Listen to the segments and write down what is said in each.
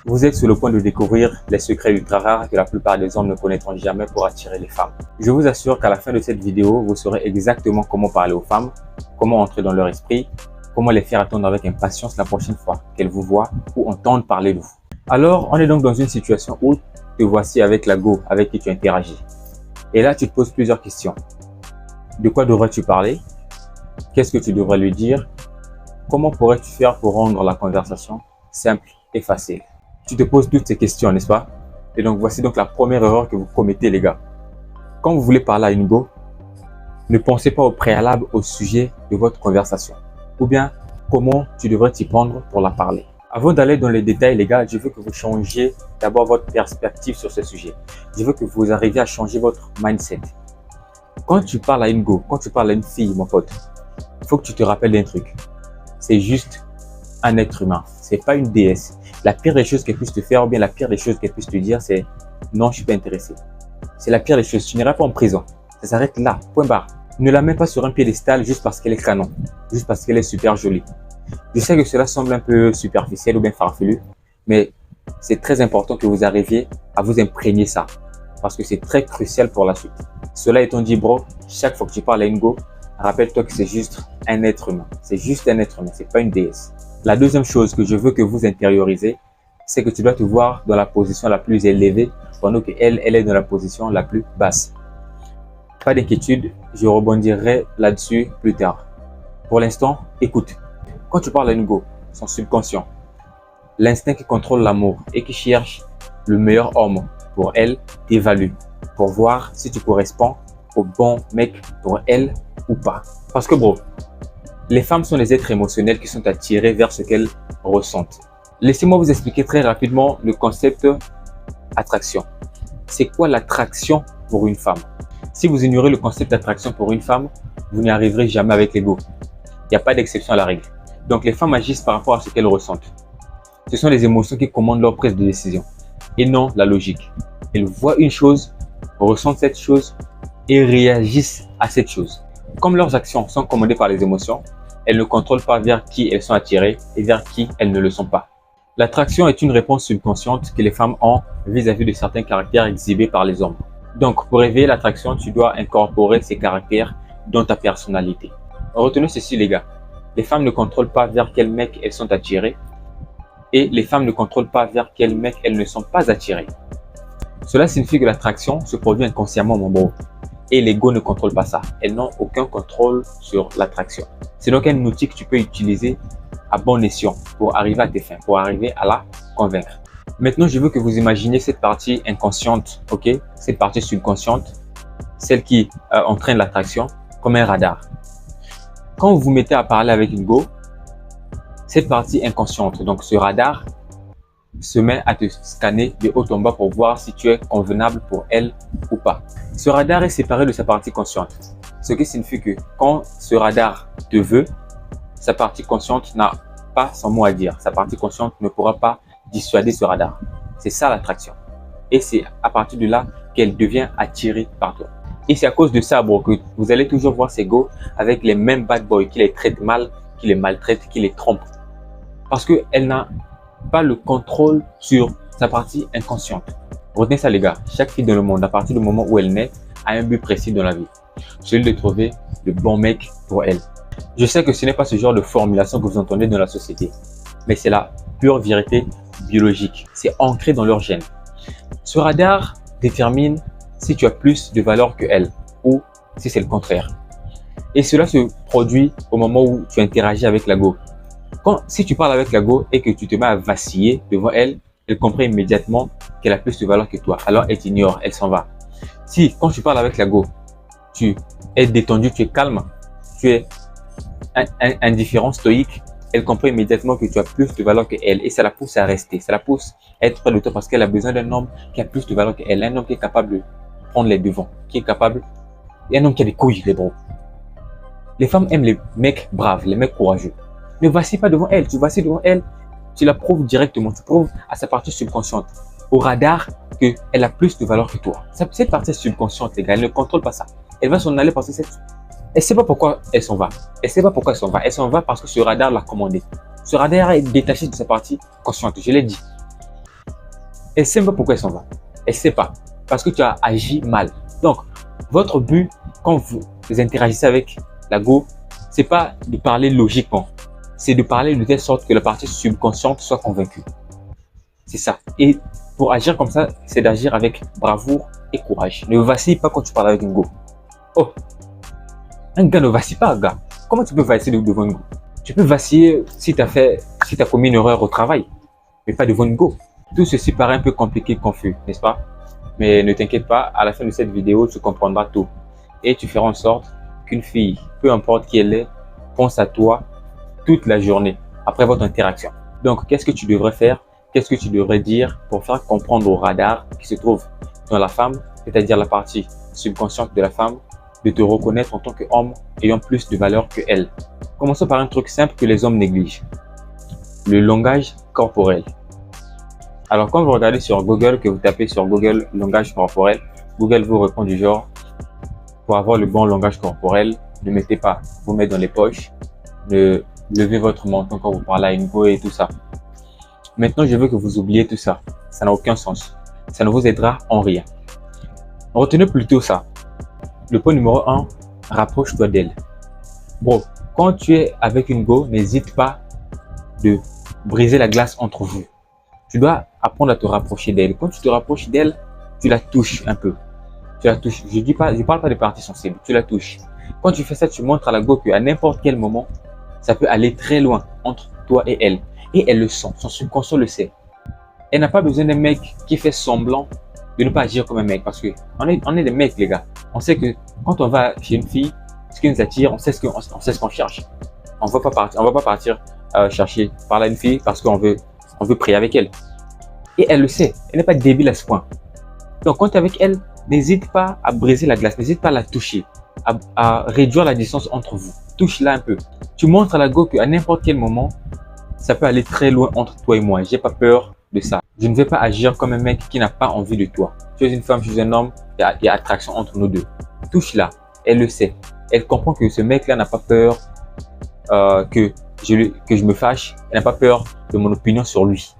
Vous êtes sur le point de découvrir les secrets ultra rares que la plupart des hommes ne connaîtront jamais pour attirer les femmes. Je vous assure qu'à la fin de cette vidéo, vous saurez exactement comment parler aux femmes, comment entrer dans leur esprit, comment les faire attendre avec impatience la prochaine fois qu'elles vous voient ou entendent parler de vous. Alors, on est donc dans une situation où te voici avec la go avec qui tu interagis. Et là, tu te poses plusieurs questions. De quoi devrais-tu parler? Qu'est-ce que tu devrais lui dire? Comment pourrais-tu faire pour rendre la conversation simple et facile? Tu te poses toutes ces questions, n'est-ce pas? Et donc, voici donc la première erreur que vous commettez, les gars. Quand vous voulez parler à une go, ne pensez pas au préalable au sujet de votre conversation. Ou bien, comment tu devrais t'y prendre pour la parler. Avant d'aller dans les détails, les gars, je veux que vous changiez d'abord votre perspective sur ce sujet. Je veux que vous arriviez à changer votre mindset. Quand tu parles à une go, quand tu parles à une fille, mon pote, il faut que tu te rappelles d'un truc. C'est juste un être humain. C'est pas une déesse. La pire des choses qu'elle puisse te faire ou bien la pire des choses qu'elle puisse te dire, c'est non, je suis pas intéressé. C'est la pire des choses. Tu n'iras pas en prison. Ça s'arrête là. Point barre. Ne la mets pas sur un piédestal juste parce qu'elle est canon. Juste parce qu'elle est super jolie. Je sais que cela semble un peu superficiel ou bien farfelu, mais c'est très important que vous arriviez à vous imprégner ça. Parce que c'est très crucial pour la suite. Cela étant dit, bro, chaque fois que tu parles à une go, rappelle-toi que c'est juste un être humain. C'est juste un être humain, c'est pas une déesse. La deuxième chose que je veux que vous intériorisez, c'est que tu dois te voir dans la position la plus élevée, pendant qu'elle est dans la position la plus basse. Pas d'inquiétude, je rebondirai là-dessus plus tard. Pour l'instant, écoute. Quand tu parles à une go, son subconscient, l'instinct qui contrôle l'amour et qui cherche le meilleur homme pour elle, t'évalue pour voir si tu corresponds au bon mec pour elle ou pas. Parce que bro, les femmes sont des êtres émotionnels qui sont attirés vers ce qu'elles ressentent. Laissez-moi vous expliquer très rapidement le concept attraction. C'est quoi l'attraction pour une femme? Si vous ignorez le concept d'attraction pour une femme, vous n'y arriverez jamais avec l'ego. Il n'y a pas d'exception à la règle. Donc les femmes agissent par rapport à ce qu'elles ressentent. Ce sont les émotions qui commandent leur prise de décision et non la logique. Elles voient une chose, ressentent cette chose et réagissent à cette chose. Comme leurs actions sont commandées par les émotions, elles ne contrôlent pas vers qui elles sont attirées et vers qui elles ne le sont pas. L'attraction est une réponse subconsciente que les femmes ont vis-à-vis de certains caractères exhibés par les hommes. Donc pour éveiller l'attraction, tu dois incorporer ces caractères dans ta personnalité. Retenez ceci les gars, les femmes ne contrôlent pas vers quel mec elles sont attirées et les femmes ne contrôlent pas vers quel mec elles ne sont pas attirées. Cela signifie que l'attraction se produit inconsciemment, mon bro. Et l'ego ne contrôle pas ça. Elles n'ont aucun contrôle sur l'attraction. C'est donc un outil que tu peux utiliser à bon escient pour arriver à tes fins, pour arriver à la convaincre. Maintenant, je veux que vous imaginiez cette partie inconsciente, ok? Cette partie subconsciente, celle qui entraîne l'attraction, comme un radar. Quand vous vous mettez à parler avec une go, cette partie inconsciente, donc ce radar, se met à te scanner de haut en bas pour voir si tu es convenable pour elle ou pas. Ce radar est séparé de sa partie consciente, ce qui signifie que quand ce radar te veut, sa partie consciente n'a pas son mot à dire. Sa partie consciente ne pourra pas dissuader ce radar. C'est ça l'attraction. Et c'est à partir de là qu'elle devient attirée par toi. Et c'est à cause de ça, bro, que vous allez toujours voir ces go avec les mêmes bad boys qui les traitent mal, qui les maltraitent, qui les trompent. Parce qu'elle n'a pas le contrôle sur sa partie inconsciente. Retenez ça les gars, chaque fille dans le monde, à partir du moment où elle naît, a un but précis dans la vie. Celui de trouver le bon mec pour elle. Je sais que ce n'est pas ce genre de formulation que vous entendez dans la société, mais c'est la pure vérité biologique. C'est ancré dans leur gène. Ce radar détermine si tu as plus de valeur que elle ou si c'est le contraire. Et cela se produit au moment où tu interagis avec la go. Si tu parles avec la go et que tu te mets à vaciller devant elle, elle comprend immédiatement qu'elle a plus de valeur que toi. Alors elle t'ignore, elle s'en va. Si quand tu parles avec la go, tu es détendu, tu es calme, tu es indifférent, stoïque, elle comprend immédiatement que tu as plus de valeur qu'elle et ça la pousse à rester. Ça la pousse à être près de toi parce qu'elle a besoin d'un homme qui a plus de valeur qu'elle. Un homme qui est capable de prendre les devants, qui est capable, et un homme qui a des couilles, les bros. Les femmes aiment les mecs braves, les mecs courageux. Ne vacille pas devant elle, tu vacilles devant elle, tu la prouves directement, tu prouves à sa partie subconsciente, au radar, qu'elle a plus de valeur que toi. Cette partie subconsciente, les gars, elle ne contrôle pas ça. Elle va s'en aller parce que elle ne sait pas pourquoi elle s'en va. Elle ne sait pas pourquoi elle s'en va. Elle s'en va parce que ce radar l'a commandé. Ce radar est détaché de sa partie consciente, je l'ai dit. Elle sait même pas pourquoi elle s'en va. Elle sait pas. Parce que tu as agi mal. Donc, votre but, quand vous interagissez avec la go, c'est pas de parler logiquement. C'est de parler de telle sorte que la partie subconsciente soit convaincue. C'est ça. Et pour agir comme ça, c'est d'agir avec bravoure et courage. Ne vacille pas quand tu parles avec une go. Oh, un gars ne vacille pas, gars. Comment tu peux vaciller devant une go? Tu peux vaciller si tu as commis une erreur au travail, mais pas devant une go. Tout ceci paraît un peu compliqué, confus, n'est-ce pas? Mais ne t'inquiète pas, à la fin de cette vidéo, tu comprendras tout. Et tu feras en sorte qu'une fille, peu importe qui elle est, pense à toi toute la journée après votre interaction. Donc, qu'est-ce que tu devrais faire? Qu'est-ce que tu devrais dire pour faire comprendre au radar qui se trouve dans la femme, c'est-à-dire la partie subconsciente de la femme, de te reconnaître en tant qu'homme ayant plus de valeur que elle? Commençons par un truc simple que les hommes négligent. Le langage corporel. Alors, quand vous regardez sur Google, que vous tapez sur Google langage corporel, Google vous répond du genre, pour avoir le bon langage corporel, ne mettez pas vos mains dans les poches, ne levez votre menton quand vous parlez à une go et tout ça. Maintenant, je veux que vous oubliez tout ça. Ça n'a aucun sens. Ça ne vous aidera en rien. Retenez plutôt ça. Le point numéro 1, rapproche-toi d'elle. Bro, quand tu es avec une go, n'hésite pas de briser la glace entre vous. Tu dois apprendre à te rapprocher d'elle. Quand tu te rapproches d'elle, tu la touches un peu. Tu la touches. Je parle pas de parties sensibles. Tu la touches. Quand tu fais ça, tu montres à la go qu'à n'importe quel moment, ça peut aller très loin entre toi et elle. Et elle le sent. Son subconscient le sait. Elle n'a pas besoin d'un mec qui fait semblant de ne pas agir comme un mec. Parce que on est des mecs, les gars. On sait que quand on va chez une fille, ce qui nous attire, on sait ce qu'on cherche. On va pas partir chercher par là une fille parce qu'on veut prier avec elle. Et elle le sait. Elle n'est pas débile à ce point. Donc, quand tu es avec elle, n'hésite pas à briser la glace. N'hésite pas à la toucher. À réduire la distance entre vous. Touche-la un peu. Tu montres à la go qu'à n'importe quel moment, ça peut aller très loin entre toi et moi. J'ai pas peur de ça. Je ne vais pas agir comme un mec qui n'a pas envie de toi. Tu es une femme, je suis un homme. Il y a attraction entre nous deux. Touche-la. Elle le sait. Elle comprend que ce mec-là n'a pas peur que je me fâche. Elle n'a pas peur de mon opinion sur lui.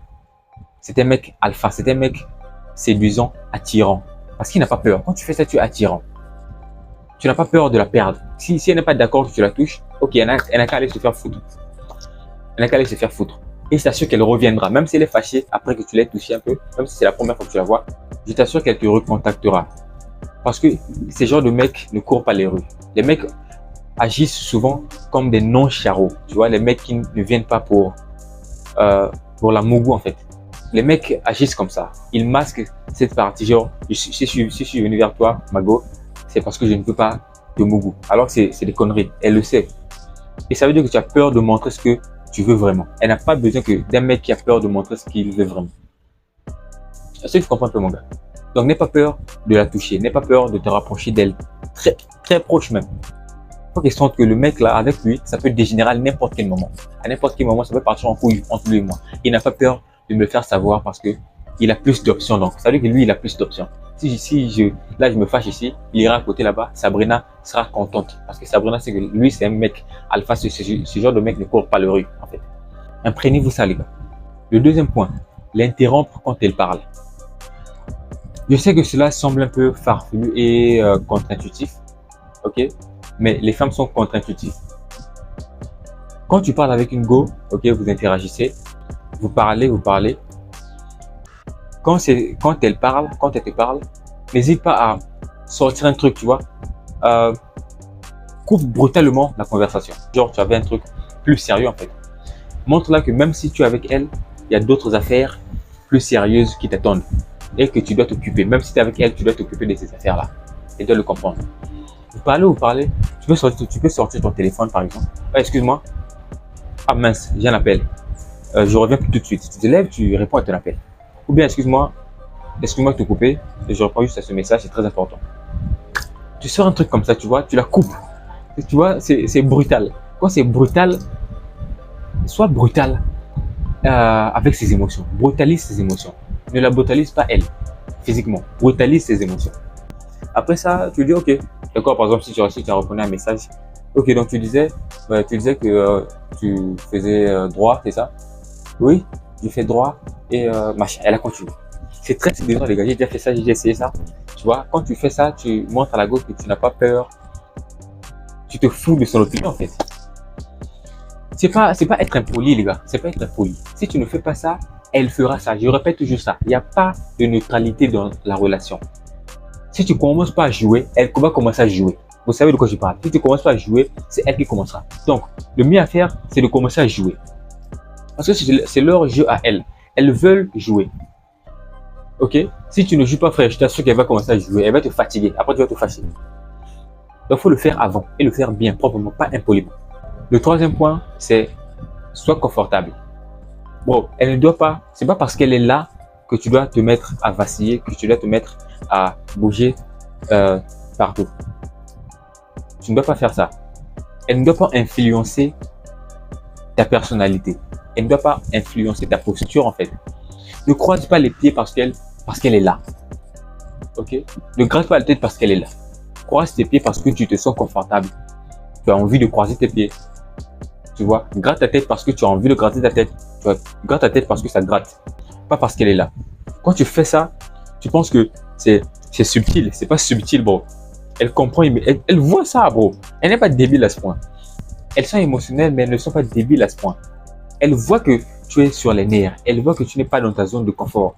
C'est un mec alpha. C'est un mec séduisant, attirant. Parce qu'il n'a pas peur. Quand tu fais ça, tu es attirant. Tu n'as pas peur de la perdre. Si elle n'est pas d'accord que tu la touches, ok, elle n'a qu'à aller se faire foutre. Elle n'a qu'à aller se faire foutre. Et je t'assure qu'elle reviendra. Même si elle est fâchée après que tu l'aies touché un peu, même si c'est la première fois que tu la vois, je t'assure qu'elle te recontactera. Parce que ces genres de mecs ne courent pas les rues. Les mecs agissent souvent comme des non-charros. Tu vois, les mecs qui ne viennent pas pour la mougou en fait. Les mecs agissent comme ça. Ils masquent cette partie. Genre, si je suis venu vers toi, Mago, c'est parce que je ne veux pas de mougou. Alors que c'est des conneries. Elle le sait. Et ça veut dire que tu as peur de montrer ce que tu veux vraiment. Elle n'a pas besoin d'un mec qui a peur de montrer ce qu'il veut vraiment. Est-ce que tu comprends un peu, mon gars? Donc, n'aie pas peur de la toucher. N'aie pas peur de te rapprocher d'elle. Très, très proche même. Il faut qu'elle sente que le mec là, avec lui, ça peut dégénérer à n'importe quel moment. À n'importe quel moment, ça peut partir en couille entre lui et moi. Il n'a pas peur de me le faire savoir parce que il a plus d'options. Donc, ça veut dire que lui, il a plus d'options. Là, je me fâche ici, il ira à côté là-bas, Sabrina sera contente. Parce que Sabrina, c'est que lui, c'est un mec alpha. Ce genre de mec ne court pas le rue, en fait. Imprégnez-vous ça, les gars. Le deuxième point, l'interrompre quand elle parle. Je sais que cela semble un peu farfelu et contre-intuitif. Ok? Mais les femmes sont contre-intuitives. Quand tu parles avec une go, ok, vous interagissez, vous parlez. Quand elle te parle, n'hésite pas à sortir un truc, tu vois. Coupe brutalement la conversation. Genre, tu avais un truc plus sérieux en fait. Montre-la que même si tu es avec elle, il y a d'autres affaires plus sérieuses qui t'attendent et que tu dois t'occuper. Même si tu es avec elle, tu dois t'occuper de ces affaires-là. Et dois le comprendre. Vous parlez. Tu peux sortir ton téléphone par exemple. Ah, excuse-moi. Ah mince, j'ai un appel. Je reviens tout de suite. Tu te lèves, tu réponds à ton appel. Ou bien, excuse-moi de te couper. Je réponds juste à ce message, c'est très important. Tu sors un truc comme ça, tu vois, tu la coupes. Tu vois, c'est brutal. Quand c'est brutal, sois brutal avec ses émotions. Brutalise ses émotions. Ne la brutalise pas elle, physiquement. Brutalise ses émotions. Après ça, tu dis, ok. D'accord, par exemple, si tu as répondu à un message. Ok, donc tu disais que tu faisais droit, c'est ça? Oui, tu fais droit et machin. Elle a continué. C'est très séduisant, les gars. J'ai déjà fait ça, j'ai déjà essayé ça. Tu vois, quand tu fais ça, tu montres à la go que tu n'as pas peur. Tu te fous de son opinion, en fait. C'est pas être impoli, les gars. C'est pas être impoli. Si tu ne fais pas ça, elle fera ça. Je répète toujours ça. Il n'y a pas de neutralité dans la relation. Si tu commences pas à jouer, elle va commencer à jouer. Vous savez de quoi je parle. Si tu commences pas à jouer, c'est elle qui commencera. Donc, le mieux à faire, c'est de commencer à jouer. Parce que c'est leur jeu à elles. Elles veulent jouer. Ok? Si tu ne joues pas, frère, je t'assure qu'elle va commencer à jouer. Elle va te fatiguer. Après, tu vas te fâcher. Donc, il faut le faire avant et le faire bien, proprement, pas impoliment. Le troisième point, c'est sois confortable. Bon, elle ne doit pas, c'est pas parce qu'elle est là que tu dois te mettre à vaciller, que tu dois te mettre à bouger partout. Tu ne dois pas faire ça. Elle ne doit pas influencer ta personnalité. Elle ne doit pas influencer ta posture en fait. Ne croise pas les pieds parce qu'elle est là. Ok? Ne gratte pas la tête parce qu'elle est là. Croise tes pieds parce que tu te sens confortable. Tu as envie de croiser tes pieds. Tu vois? Gratte ta tête parce que tu as envie de gratter ta tête. Tu vois? Gratte ta tête parce que ça gratte. Pas parce qu'elle est là. Quand tu fais ça, tu penses que c'est subtil. C'est pas subtil, bro. Elle comprend, elle voit ça, bro. Elle n'est pas débile à ce point. Elles sont émotionnelles, mais elles ne sont pas débiles à ce point. Elle voit que tu es sur les nerfs. Elle voit que tu n'es pas dans ta zone de confort.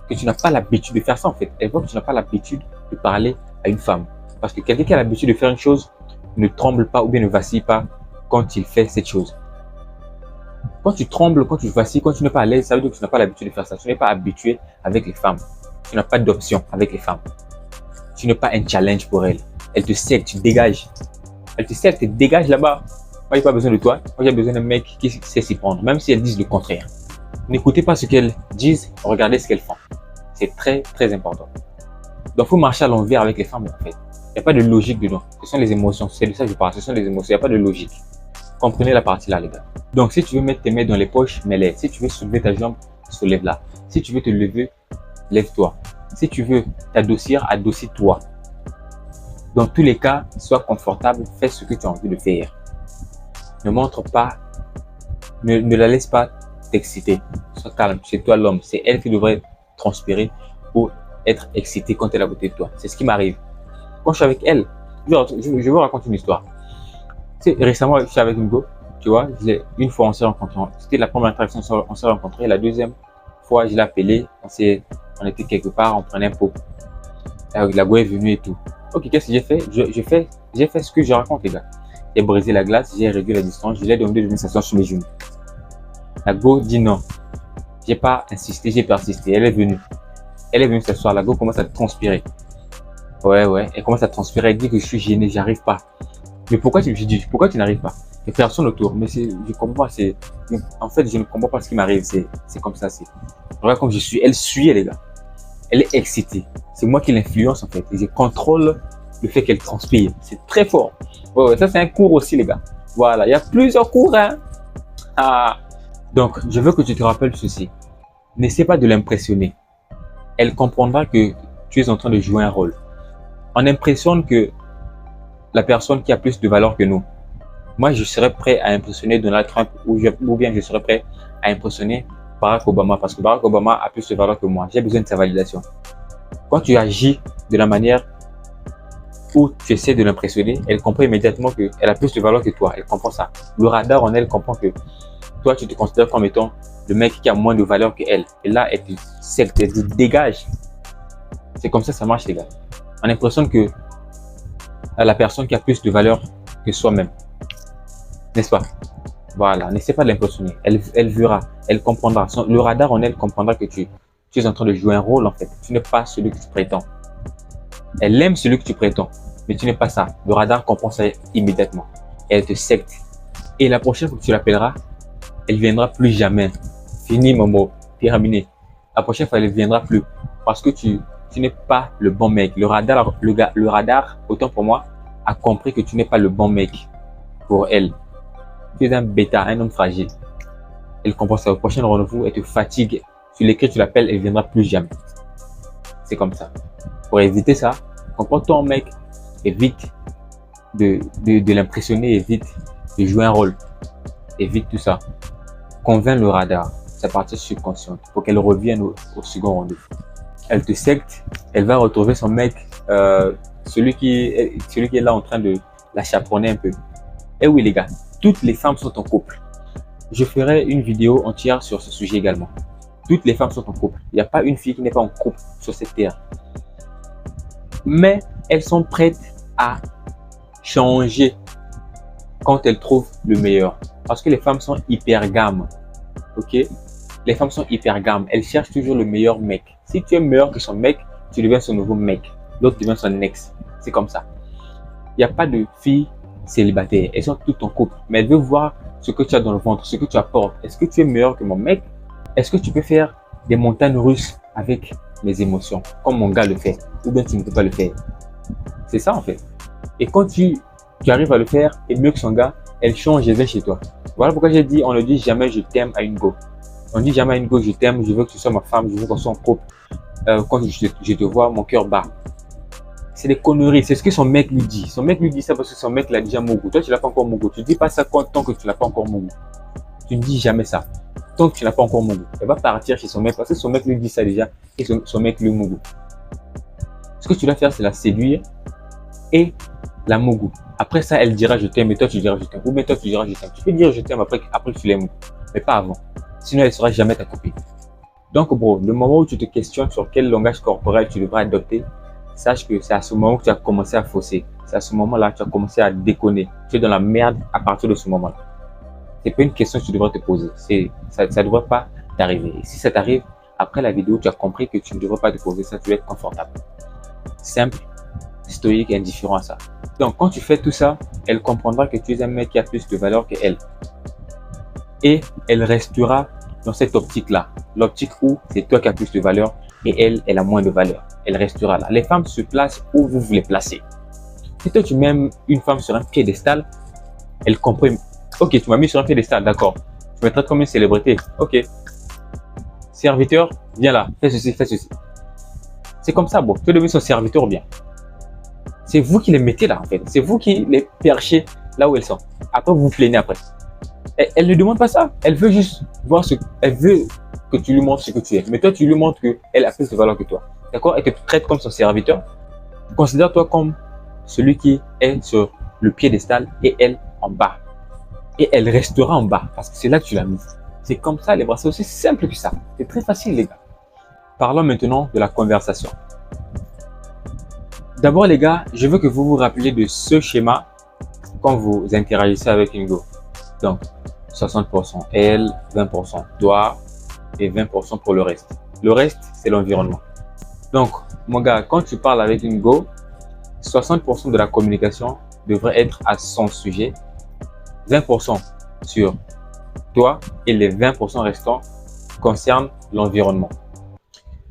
Que tu n'as pas l'habitude de faire ça, en fait. Elle voit que tu n'as pas l'habitude de parler à une femme. Parce que quelqu'un qui a l'habitude de faire une chose ne tremble pas ou bien ne vacille pas quand il fait cette chose. Quand tu trembles, quand tu vacilles, quand tu n'es pas à l'aise, ça veut dire que tu n'as pas l'habitude de faire ça. Tu n'es pas habitué avec les femmes. Tu n'as pas d'option avec les femmes. Tu n'es pas un challenge pour elles. Elle te sait, tu dégages. Elle te sait, tu dégages là-bas. Moi, j'ai pas besoin de toi. Moi, j'ai besoin d'un mec qui sait s'y prendre, même si elles disent le contraire. N'écoutez pas ce qu'elles disent, regardez ce qu'elles font. C'est très, très important. Donc, il faut marcher à l'envers avec les femmes, en fait. Il n'y a pas de logique dedans. Ce sont les émotions. C'est de ça que je parle. Ce sont les émotions. Il n'y a pas de logique. Comprenez la partie là, les gars. Donc, si tu veux mettre tes mains dans les poches, mets-les. Si tu veux soulever ta jambe, soulève-la. Si tu veux te lever, lève-toi. Si tu veux t'adoucir, adoucis-toi. Dans tous les cas, sois confortable. Fais ce que tu as envie de faire. Ne montre pas, ne la laisse pas t'exciter. Sois calme. C'est toi l'homme. C'est elle qui devrait transpirer pour être excitée quand elle est à côté de toi. C'est ce qui m'arrive. Quand je suis avec elle, je vous raconte une histoire. Tu sais, récemment, je suis avec une go, tu vois, une fois on s'est rencontrés. C'était la première interaction, on s'est rencontrés. La deuxième fois, je l'ai appelé, on était quelque part, on prenait un pot. La go est venue et tout. Ok, qu'est-ce que j'ai fait? J'ai fait ce que je raconte, les gars. J'ai brisé la glace, j'ai réduit la distance, je lui ai demandé de venir s'asseoir sur mes genoux. La go dit non. J'ai pas insisté, j'ai persisté. Elle est venue. Elle est venue s'asseoir. La go commence à transpirer. Ouais. Elle commence à transpirer. Elle dit que je suis gêné, j'arrive pas. Mais pourquoi tu n'arrives pas? Il n'y a personne autour. Mais je comprends pas. En fait, je ne comprends pas ce qui m'arrive. C'est comme ça. Regarde comme je suis. Elle suit, les gars. Elle est excitée. C'est moi qui l'influence, en fait. Et je contrôle le fait qu'elle transpire. C'est très fort. Ouais, ça, c'est un cours aussi, les gars. Voilà. Il y a plusieurs cours, hein. Ah. Donc, je veux que tu te rappelles ceci. N'essaie pas de l'impressionner. Elle comprendra que tu es en train de jouer un rôle. On impressionne que la personne qui a plus de valeur que nous. Moi, je serais prêt à impressionner Donald Trump ou bien je serais prêt à impressionner Barack Obama parce que Barack Obama a plus de valeur que moi. J'ai besoin de sa validation. Quand tu agis de la manière où tu essaies de l'impressionner, elle comprend immédiatement qu'elle a plus de valeur que toi. Elle comprend ça. Le radar en elle comprend que toi, tu te considères comme étant le mec qui a moins de valeur qu'elle. Et là, elle te dégage. C'est comme ça marche, les gars. On impressionne que la personne qui a plus de valeur que soi-même. N'est-ce pas? Voilà, n'essaie pas de l'impressionner. Elle verra, elle comprendra. Le radar en elle comprendra que tu es en train de jouer un rôle en fait. Tu n'es pas celui que tu prétends. Elle aime celui que tu prétends, mais tu n'es pas ça. Le radar comprend ça immédiatement. Elle te secte. Et la prochaine fois que tu l'appelleras, elle viendra plus jamais. Fini, Momo. Terminé. La prochaine fois, elle ne viendra plus. Parce que tu n'es pas le bon mec. Le radar, autant pour moi, a compris que tu n'es pas le bon mec pour elle. Tu es un bêta, un homme fragile. Elle comprend ça. Au prochain rendez-vous, elle te fatigue. Tu l'écris, tu l'appelles, elle ne viendra plus jamais. C'est comme ça. Pour éviter ça, comporte-toi en mec. Évite de l'impressionner, évite de jouer un rôle. Évite tout ça. Convainc le radar, sa partie subconsciente, pour qu'elle revienne au second rendez-vous. elle te secte, elle va retrouver son mec, celui qui est là en train de la chaperonner un peu. Et oui les gars, toutes les femmes sont en couple. Je ferai une vidéo entière sur ce sujet également. Toutes les femmes sont en couple. Il n'y a pas une fille qui n'est pas en couple sur cette terre. Mais elles sont prêtes à changer quand elles trouvent le meilleur. Parce que les femmes sont hypergames. Ok? Les femmes sont hypergames. Elles cherchent toujours le meilleur mec. Si tu es meilleur que son mec, tu deviens son nouveau mec. L'autre devient son ex. C'est comme ça. Il n'y a pas de filles célibataires. Elles sont toutes en couple. Mais elles veulent voir ce que tu as dans le ventre, ce que tu apportes. Est-ce que tu es meilleur que mon mec? Est-ce que tu peux faire des montagnes russes avec mes émotions, comme mon gars le fait? Ou bien tu ne peux pas le faire? C'est ça en fait. Et quand tu arrives à le faire, et mieux que son gars, elle change et vient chez toi. Voilà pourquoi j'ai dit, on ne dit jamais je t'aime à une go. On ne dit jamais à une go, je t'aime, je veux que tu sois ma femme, je veux qu'on soit en couple. Quand je te vois, mon cœur bat. C'est des conneries, c'est ce que son mec lui dit. Son mec lui dit ça parce que son mec l'a déjà mougou. Toi, tu l'as pas encore mougou. Tu ne dis pas ça tant que tu l'as pas encore mougou. Tu ne dis jamais ça. Tant que tu n'as pas encore mougou. Elle va partir chez son mec parce que son mec lui dit ça déjà et son mec lui mougou. Ce que tu dois faire, c'est la séduire et la mougou. Après ça, elle dira je t'aime et toi tu diras je t'aime. Ou bien toi tu diras je t'aime. Tu peux dire je t'aime après que tu l'aimes. Mais pas avant. Sinon, elle ne sera jamais ta copine. Donc, bro, le moment où tu te questionnes sur quel langage corporel tu devras adopter, sache que c'est à ce moment que tu as commencé à fausser. C'est à ce moment-là que tu as commencé à déconner. Tu es dans la merde à partir de ce moment-là. C'est pas une question que tu devrais te poser. Ça ne devrait pas t'arriver. Et si ça t'arrive, après la vidéo, tu as compris que tu ne devrais pas te poser ça. Tu dois être confortable. Simple, stoïque et indifférent à ça. Donc, quand tu fais tout ça, elle comprendra que tu es un mec qui a plus de valeur qu'elle. Et elle restera dans cette optique-là. L'optique où c'est toi qui as plus de valeur et elle a moins de valeur. Elle restera là. Les femmes se placent où vous voulez placer. Si toi tu mets une femme sur un piédestal, elle comprend. Ok, tu m'as mis sur un piédestal, d'accord. Tu me traites comme une célébrité. Ok. Serviteur, viens là, fais ceci, fais ceci. C'est comme ça, bon. Tu deviens son serviteur bien. C'est vous qui les mettez là, en fait. C'est vous qui les perchez là où elles sont. Après, vous vous plaignez après. Elle ne demande pas ça. Elle veut juste voir elle veut que tu lui montres ce que tu es. Mais toi, tu lui montres qu'elle a plus de valeur que toi. D'accord? Elle te traite comme son serviteur. Considère-toi comme celui qui est sur le piédestal et elle en bas. Et elle restera en bas parce que c'est là que tu l'as mise. C'est comme ça, les bras. C'est aussi simple que ça. C'est très facile, les gars. Parlons maintenant de la conversation. D'abord, les gars, je veux que vous vous rappeliez de ce schéma quand vous interagissez avec une go. Donc, 60% elle, 20% toi et 20% pour le reste. Le reste, c'est l'environnement. Donc, mon gars, quand tu parles avec une go, 60% de la communication devrait être à son sujet, 20% sur toi et les 20% restants concernent l'environnement.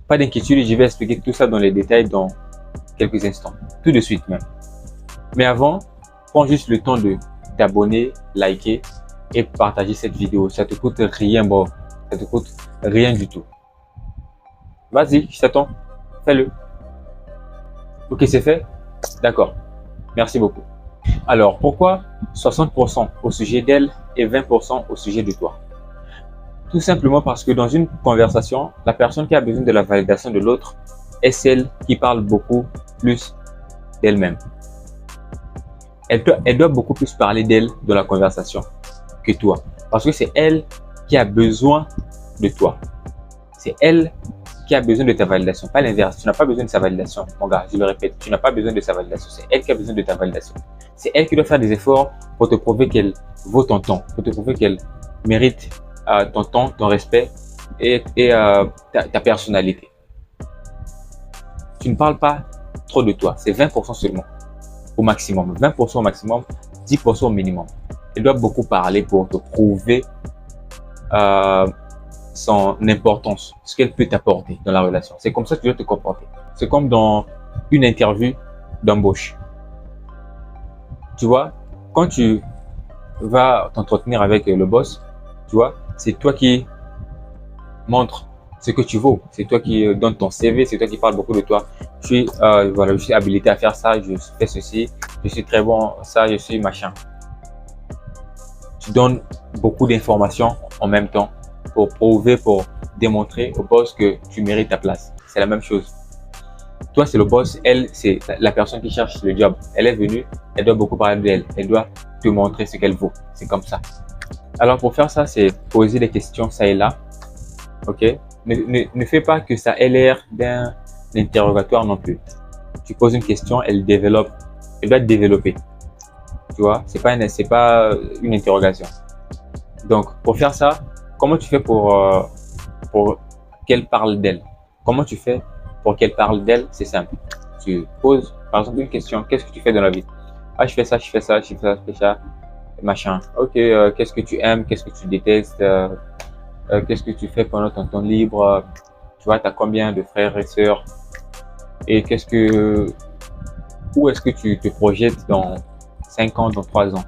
Pas d'inquiétude, je vais expliquer tout ça dans les détails dans quelques instants, tout de suite même. Mais avant, prends juste le temps de t'abonner, liker et partager cette vidéo. Ça te coûte rien, bro. Ça te coûte rien du tout. Vas-y, je t'attends. Fais-le. Ok, c'est fait? D'accord. Merci beaucoup. Alors, pourquoi 60% au sujet d'elle et 20% au sujet de toi? Tout simplement parce que dans une conversation, la personne qui a besoin de la validation de l'autre est celle qui parle beaucoup plus d'elle-même. Elle doit beaucoup plus parler d'elle dans la conversation que toi. Parce que c'est elle qui a besoin de toi. C'est elle qui a besoin de ta validation, pas l'inverse. Tu n'as pas besoin de sa validation, mon gars, je le répète. Tu n'as pas besoin de sa validation. C'est elle qui a besoin de ta validation. C'est elle qui doit faire des efforts pour te prouver qu'elle vaut ton temps, pour te prouver qu'elle mérite ton temps, ton respect et ta personnalité. Tu ne parles pas trop de toi. C'est 20% seulement au maximum. 20% au maximum, 10% au minimum. Elle doit beaucoup parler pour te prouver son importance, ce qu'elle peut t'apporter dans la relation. C'est comme ça que tu dois te comporter. C'est comme dans une interview d'embauche. Tu vois, quand tu vas t'entretenir avec le boss, tu vois, c'est toi qui montres ce que tu vaux. C'est toi qui donne ton CV, c'est toi qui parle beaucoup de toi. Voilà, je suis habilité à faire ça, je fais ceci, je suis très bon, ça, je suis machin. Tu donnes beaucoup d'informations en même temps pour prouver, pour démontrer au boss que tu mérites ta place. c'est la même chose. Toi, c'est le boss, elle, c'est la personne qui cherche le job. Elle est venue, elle doit beaucoup parler d'elle. Elle doit te montrer ce qu'elle vaut. C'est comme ça. Alors, pour faire ça, c'est poser des questions ça et là. OK? Ne fais pas que ça ait l'air d'un interrogatoire non plus. Tu poses une question, elle développe. Elle doit développer. Tu vois? C'est pas une interrogation. Donc, pour faire ça, comment tu fais pour qu'elle parle d'elle? Comment tu fais pour qu'elle parle d'elle? C'est simple. Tu poses, par exemple, une question. Qu'est-ce que tu fais dans la vie? Ah, je fais ça, je fais ça, je fais ça, je fais ça, machin. Ok, qu'est-ce que tu aimes? Qu'est-ce que tu détestes? Qu'est-ce que tu fais pendant ton temps libre? Tu vois, tu as combien de frères et sœurs? Et où est-ce que tu te projettes dans 5 ans, dans 3 ans?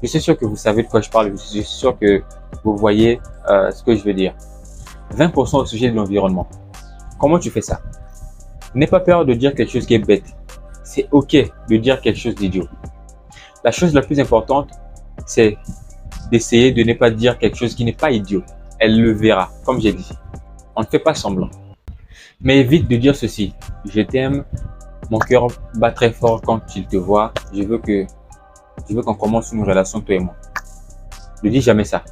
Je suis sûr que vous savez de quoi je parle. Je suis sûr que vous voyez ce que je veux dire. 20% au sujet de l'environnement. Comment tu fais ça? N'aie pas peur de dire quelque chose qui est bête. C'est OK de dire quelque chose d'idiot. La chose la plus importante, c'est d'essayer de ne pas dire quelque chose qui n'est pas idiot. Elle le verra, comme j'ai dit. On ne fait pas semblant. Mais évite de dire ceci. Je t'aime, mon cœur bat très fort quand il te voit. Je veux qu'on commence une relation, toi et moi. Ne dis jamais ça.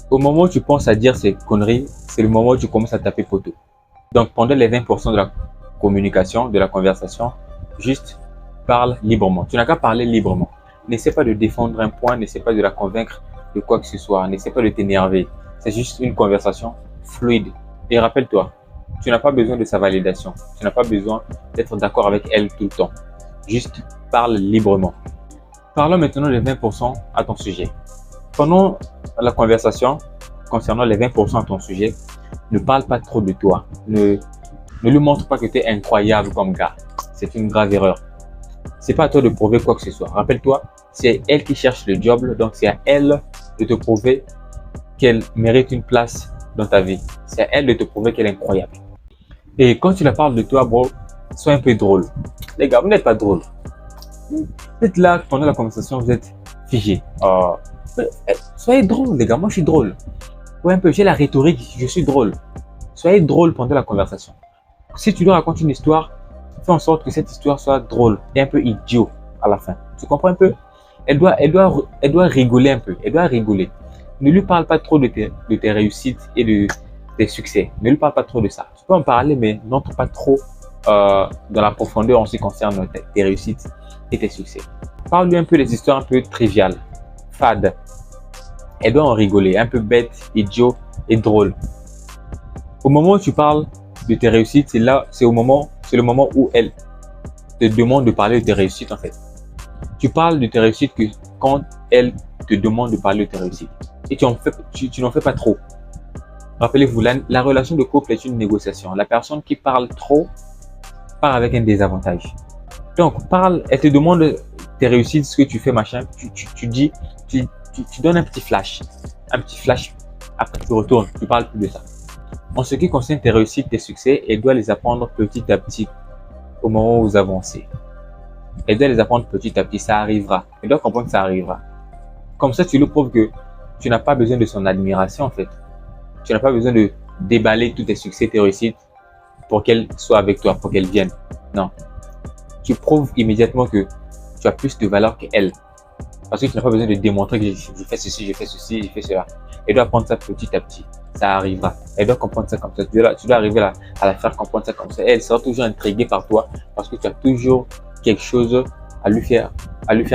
Au moment où tu penses à dire ces conneries, c'est le moment où tu commences à taper poteau. Donc, pendant les 20% de la communication, de la conversation, juste parle librement. Tu n'as qu'à parler librement. N'essaie pas de défendre un point, n'essaie pas de la convaincre de quoi que ce soit, n'essaie pas de t'énerver. C'est juste une conversation fluide. Et rappelle-toi, tu n'as pas besoin de sa validation. Tu n'as pas besoin d'être d'accord avec elle tout le temps. Juste parle librement. Parlons maintenant des 20% à ton sujet. Pendant la conversation, concernant les 20% à ton sujet, ne parle pas trop de toi. Ne lui montre pas que tu es incroyable comme gars. C'est une grave erreur. C'est pas à toi de prouver quoi que ce soit. Rappelle-toi, c'est elle qui cherche le job, donc c'est à elle de te prouver qu'elle mérite une place dans ta vie. C'est à elle de te prouver qu'elle est incroyable. Et quand tu la parles de toi, bro, sois un peu drôle. Les gars, vous n'êtes pas drôle. Vous êtes là pendant la conversation, vous êtes figé. Soyez drôle, les gars. Moi, je suis drôle. Ouais, un peu. J'ai la rhétorique. Je suis drôle. Soyez drôle pendant la conversation. Si tu lui racontes une histoire, fais en sorte que cette histoire soit drôle et un peu idiot à la fin. Tu comprends un peu? Elle doit rigoler un peu. Elle doit rigoler. Ne lui parle pas trop de tes réussites et de tes succès. Ne lui parle pas trop de ça. Tu peux en parler, mais n'entre pas trop dans la profondeur en ce qui concerne tes réussites et tes succès. Parle-lui un peu des histoires un peu triviales, fades. Elle doit en rigoler, un peu bête, idiot et drôle. Au moment où tu parles de tes réussites, c'est le moment où elle te demande de parler de tes réussites en fait. Tu parles de tes réussites que quand elle te demande de parler de tes réussites. Et tu n'en fais pas trop. Rappelez-vous, la relation de couple est une négociation. La personne qui parle trop part avec un désavantage. Donc, elle te demande tes réussites, ce que tu fais, machin. Tu donnes un petit flash. Après tu retournes, tu parles plus de ça. En ce qui concerne tes réussites, tes succès, elle doit les apprendre petit à petit au moment où vous avancez. Elle doit les apprendre petit à petit, ça arrivera. Elle doit comprendre que ça arrivera. Comme ça, tu lui prouves que tu n'as pas besoin de son admiration en fait. Tu n'as pas besoin de déballer tous tes succès, tes réussites pour qu'elle soit avec toi, pour qu'elle vienne. Non. Tu prouves immédiatement que tu as plus de valeur qu'elle. Parce que tu n'as pas besoin de démontrer que je fais ceci, je fais ceci, je fais cela. Elle doit apprendre ça petit à petit. Ça arrivera. Elle doit comprendre ça comme ça. Tu dois arriver à la faire comprendre ça comme ça. Elle sera toujours intriguée par toi parce que tu as toujours quelque chose à lui faire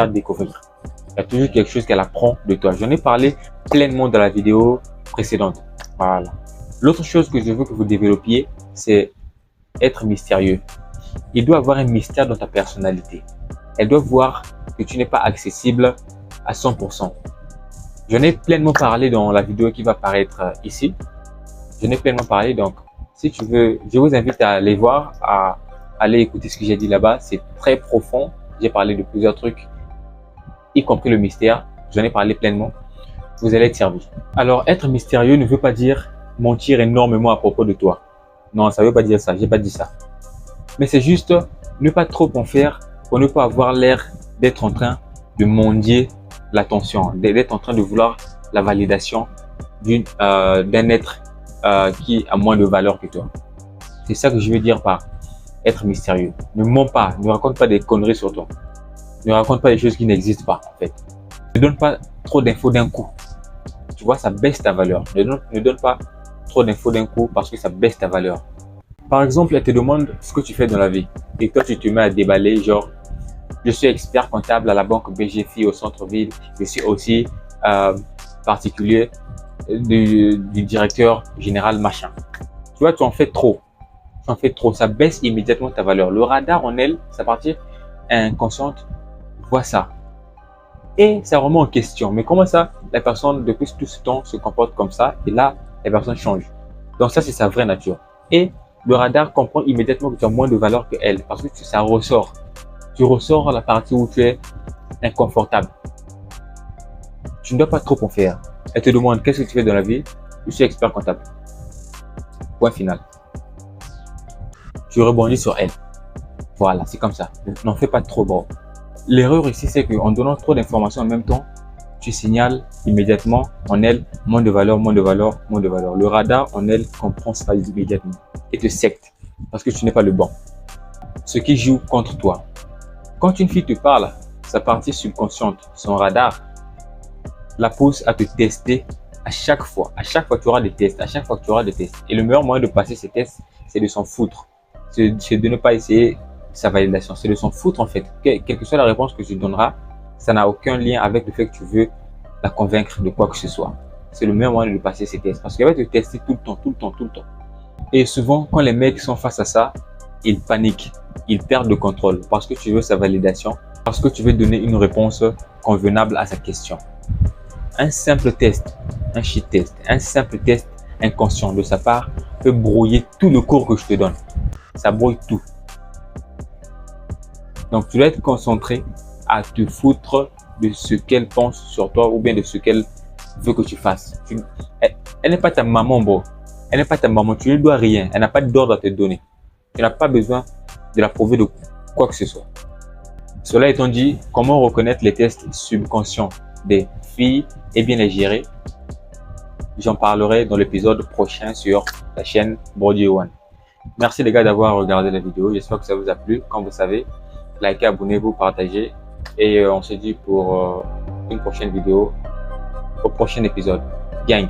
découvrir. Il y a toujours quelque chose qu'elle apprend de toi. J'en ai parlé pleinement dans la vidéo précédente. Voilà. L'autre chose que je veux que vous développiez, c'est être mystérieux. Il doit avoir un mystère dans ta personnalité. Elle doit voir que tu n'es pas accessible à 100%. J'en ai pleinement parlé dans la vidéo qui va apparaître ici. J'en ai pleinement parlé, donc si tu veux, je vous invite à aller voir, à aller écouter ce que j'ai dit là-bas. C'est très profond. J'ai parlé de plusieurs trucs, y compris le mystère. J'en ai parlé pleinement. Vous allez être servi. Alors, être mystérieux ne veut pas dire mentir énormément à propos de toi. Non, ça ne veut pas dire ça. J'ai pas dit ça. Mais c'est juste ne pas trop en faire pour ne pas avoir l'air d'être en train de mendier l'attention, d'être en train de vouloir la validation d'un être qui a moins de valeur que toi. C'est ça que je veux dire par être mystérieux. Ne mens pas, ne raconte pas des conneries sur toi. Ne raconte pas des choses qui n'existent pas, en fait. Ne donne pas trop d'infos d'un coup. Tu vois, ça baisse ta valeur. Ne donne pas trop d'infos d'un coup parce que ça baisse ta valeur. Par exemple, elle te demande ce que tu fais dans la vie. Et toi, tu te mets à déballer, genre, je suis expert comptable à la banque BGFI au centre-ville. Je suis aussi particulier du directeur général machin. Tu vois, tu en fais trop. Tu en fais trop. Ça baisse immédiatement ta valeur. Le radar en elle, sa partie inconsciente, voit ça. Et ça remet en question. Mais comment ça, la personne, depuis tout ce temps, se comporte comme ça et là, la personne change. Donc ça, c'est sa vraie nature. Et le radar comprend immédiatement que tu as moins de valeur que elle parce que ça ressort. Tu ressors la partie où tu es inconfortable. Tu ne dois pas trop en faire. Elle te demande qu'est-ce que tu fais dans la vie. Je suis expert comptable. Point final. Tu rebondis sur elle. Voilà, c'est comme ça. N'en fais pas trop, bro. L'erreur ici, c'est qu'en donnant trop d'informations en même temps, tu signales immédiatement en elle moins de valeur, moins de valeur, moins de valeur. Le radar en elle comprend ça immédiatement et te secte parce que tu n'es pas le bon. Ce qui joue contre toi. Quand une fille te parle, sa partie subconsciente, son radar, la pousse à te tester à chaque fois. À chaque fois, tu auras des tests. À chaque fois que tu auras des tests. Et le meilleur moyen de passer ces tests, c'est de s'en foutre. C'est de ne pas essayer sa validation. C'est de s'en foutre en fait. Quelle que soit la réponse que tu donneras, ça n'a aucun lien avec le fait que tu veux la convaincre de quoi que ce soit. C'est le meilleur moyen de passer ces tests. Parce qu'elle va te tester tout le temps, tout le temps, tout le temps. Et souvent, quand les mecs sont face à ça, ils paniquent. Ils perdent le contrôle parce que tu veux sa validation, parce que tu veux donner une réponse convenable à sa question. Un simple test, un shit test, un simple test inconscient de sa part peut brouiller tout le cours que je te donne. Ça brouille tout. Donc, tu dois être concentré à te foutre de ce qu'elle pense sur toi ou bien de ce qu'elle veut que tu fasses. Elle n'est pas ta maman, bro. Elle n'est pas ta maman. Tu ne lui dois rien. Elle n'a pas d'ordre à te donner. Tu n'as pas besoin de la prouver de quoi que ce soit. Cela étant dit, comment reconnaître les tests subconscients des filles et bien les gérer? J'en parlerai dans l'épisode prochain sur la chaîne Brody One. Merci les gars d'avoir regardé la vidéo. J'espère que ça vous a plu. Comme vous savez, likez, abonnez-vous, partagez. Et on se dit pour une prochaine vidéo, au prochain épisode. Gang!